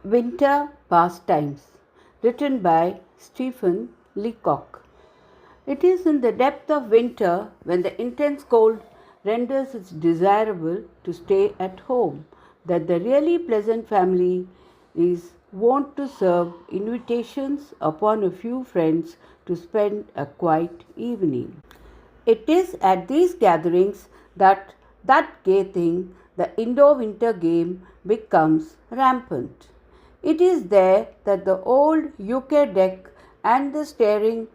Winter Pastimes, written by Stephen Leacock. It is in the depth of winter, when the intense cold renders it desirable to stay at home, that the really pleasant family is wont to serve invitations upon a few friends to spend a quiet evening. It is at these gatherings that gay thing, the indoor winter game, becomes rampant. It is there that the old euchre deck and the staring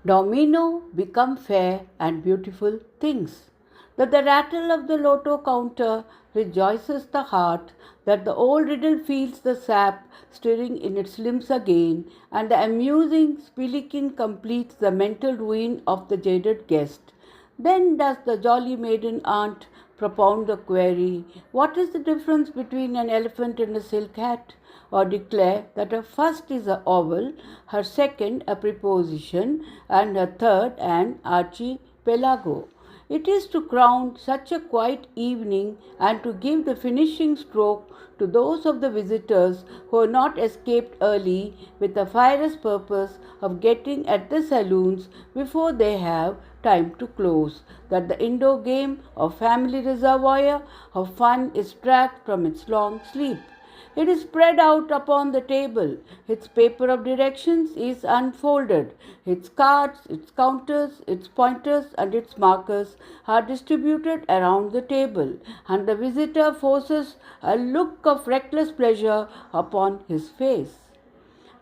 domino become fair and beautiful things. That the rattle of the lotto counter rejoices the heart, that the old riddle feels the sap stirring in its limbs again, and the amusing spillikin completes the mental ruin of the jaded guest. Then does the jolly maiden aunt propound the query, what is the difference between an elephant and a silk hat? Or declare that her first is a oval, her second a preposition, and her third an archipelago. It is to crown such a quiet evening and to give the finishing stroke to those of the visitors who have not escaped early with the fierce purpose of getting at the saloons before they have time to close, that the indoor game of family reservoir of fun is dragged from its long sleep. It is spread out upon the table. Its paper of directions is unfolded. Its cards, its counters, its pointers, and its markers are distributed around the table, and the visitor forces a look of reckless pleasure upon his face.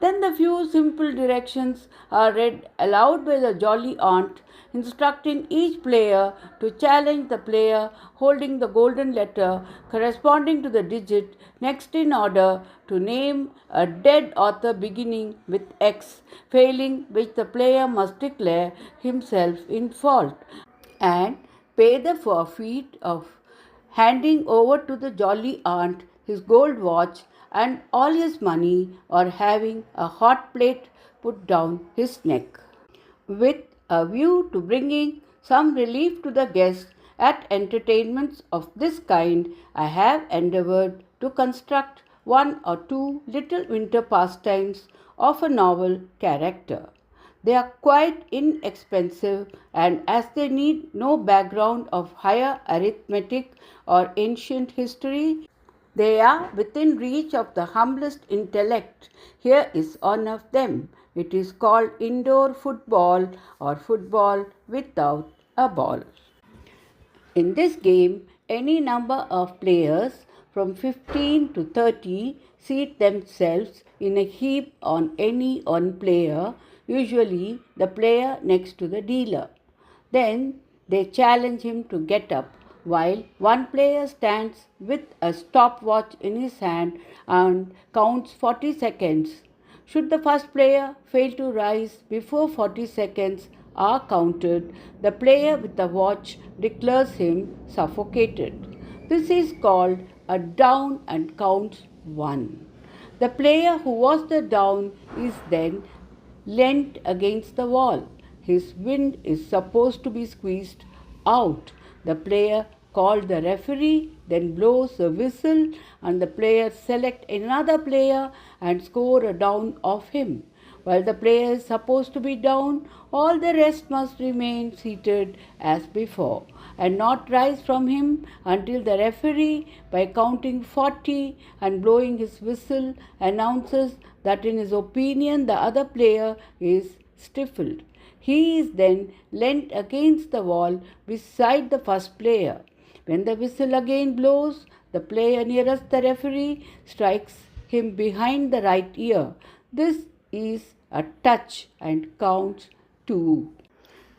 Then the few simple directions are read aloud by the jolly aunt, instructing each player to challenge the player holding the golden letter corresponding to the digit next in order to name a dead author beginning with X, failing which the player must declare himself in fault and pay the forfeit of handing over to the jolly aunt his gold watch and all his money, or having a hot plate put down his neck. With a view to bringing some relief to the guests at entertainments of this kind, I have endeavored to construct one or two little winter pastimes of a novel character. They are quite inexpensive, and as they need no background of higher arithmetic or ancient history, they are within reach of the humblest intellect. Here is one of them. It is called indoor football, or football without a ball. In this game, any number of players from 15 to 30 seat themselves in a heap on any one player, usually the player next to the dealer. Then they challenge him to get up, while one player stands with a stopwatch in his hand and counts 40 seconds. Should the first player fail to rise before 40 seconds are counted, the player with the watch declares him suffocated. This is called a down and counts one. The player who was the down is then leant against the wall. His wind is supposed to be squeezed out. The player called the referee then blows a whistle, and the players select another player and score a down of him. While the player is supposed to be down, all the rest must remain seated as before and not rise from him until the referee, by counting 40 and blowing his whistle, announces that in his opinion the other player is stifled. He is then leant against the wall beside the first player. When the whistle again blows, the player nearest the referee strikes him behind the right ear. This is a touch and counts two.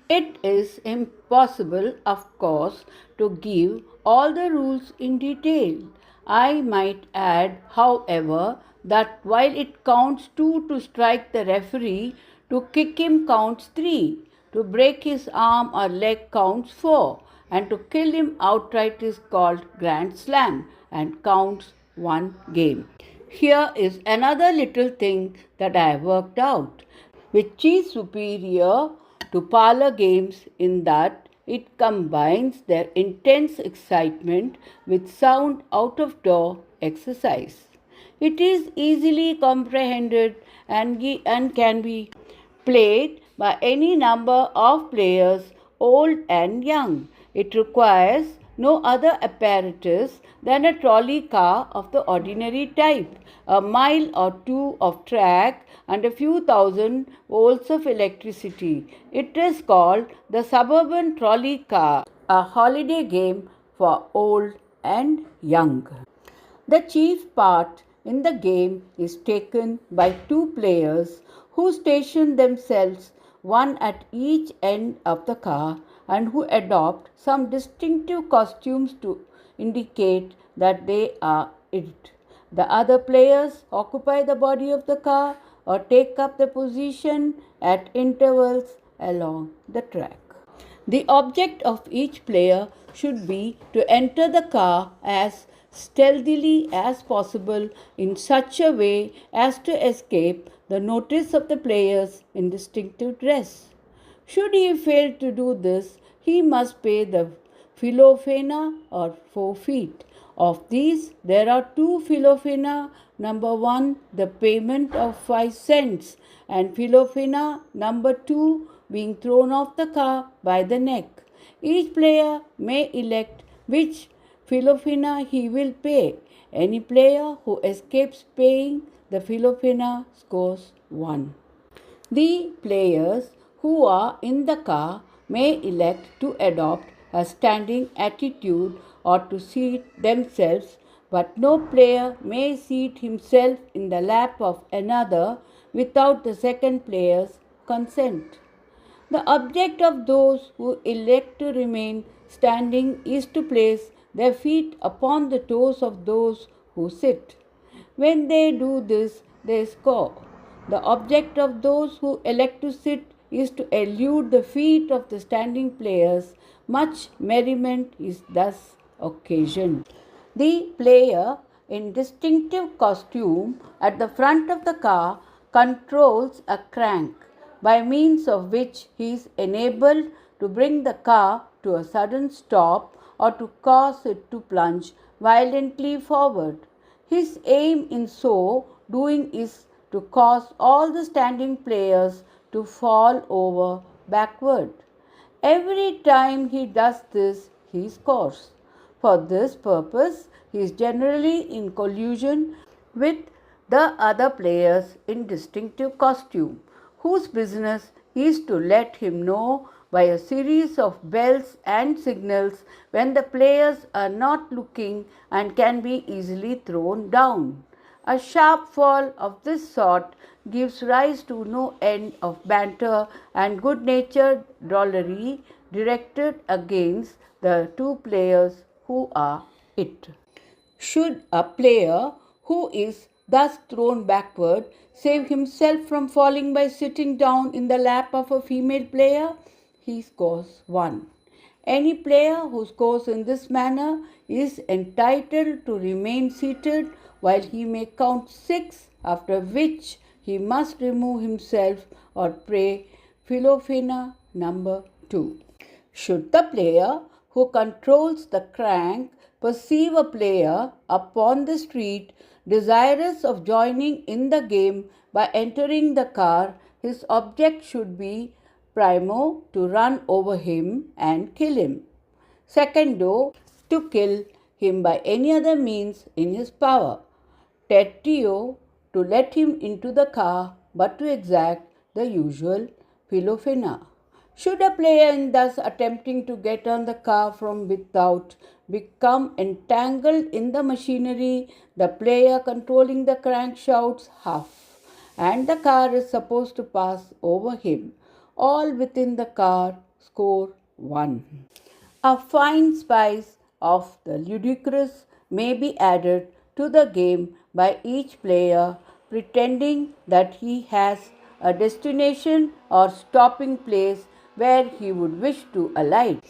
It is impossible, of course, to give all the rules in detail. I might add, however, that while it counts two to strike the referee, to kick him counts three, to break his arm or leg counts four, and to kill him outright is called Grand Slam and counts one game. Here is another little thing that I have worked out, which is superior to parlor games in that it combines their intense excitement with sound out of door exercise. It is easily comprehended and can be played by any number of players, old and young. It requires no other apparatus than a trolley car of the ordinary type, a mile or two of track, and a few thousand volts of electricity. It is called the suburban trolley car, a holiday game for old and young. The chief part in the game is taken by two players who station themselves one at each end of the car and who adopt some distinctive costumes to indicate that they are it. The other players occupy the body of the car or take up the position at intervals along the track. The object of each player should be to enter the car as stealthily as possible in such a way as to escape the notice of the players in distinctive dress. Should he fail to do this, he must pay the philophena or forfeit. Of these, there are two philophena. Number one, the payment of 5 cents, and philophena number two, being thrown off the car by the neck. Each player may elect which philophena he will pay. Any player who escapes paying the philophena scores 1. The players who are in the car may elect to adopt a standing attitude or to seat themselves, but no player may seat himself in the lap of another without the second player's consent. The object of those who elect to remain standing is to place their feet upon the toes of those who sit. When they do this, they score. The object of those who elect to sit is to elude the feet of the standing players. Much merriment is thus occasioned. The player in distinctive costume at the front of the car controls a crank by means of which he is enabled to bring the car to a sudden stop or to cause it to plunge violently forward. His aim in so doing is to cause all the standing players to fall over backward. Every time he does this, he scores. For this purpose, he is generally in collusion with the other players in distinctive costume, whose business is to let him know by a series of bells and signals when the players are not looking and can be easily thrown down. A sharp fall of this sort gives rise to no end of banter and good-natured drollery directed against the two players who are it. Should a player who is thus thrown backward save himself from falling by sitting down in the lap of a female player, he scores 1. Any player who scores in this manner is entitled to remain seated while he may count 6, after which he must remove himself or pay philophena number 2. Should the player who controls the crank perceive a player upon the street desirous of joining in the game by entering the car, his object should be primo to run over him and kill him, secundo to kill him by any other means in his power, tertio to let him into the car but to exact the usual philophena. Should a player in thus attempting to get on the car from without become entangled in the machinery, the player controlling the crank shouts huff, and the car is supposed to pass over him. All within the car score 1. A fine spice of the ludicrous may be added to the game by each player pretending that he has a destination or stopping place where he would wish to alight.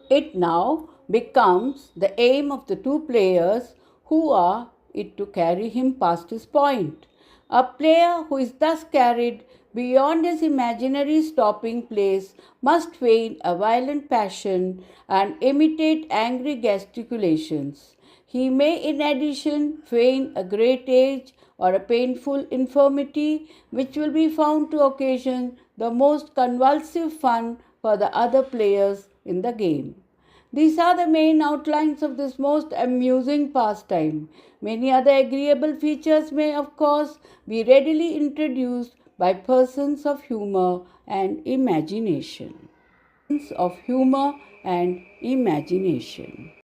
It now becomes the aim of the two players who are it to carry him past his point. A player who is thus carried beyond his imaginary stopping place must feign a violent passion and imitate angry gesticulations. He may, in addition, feign a great age or a painful infirmity, which will be found to occasion the most convulsive fun for the other players in the game. These are the main outlines of this most amusing pastime. Many other agreeable features may, of course, be readily introduced by persons of humor and imagination. Of humor and imagination.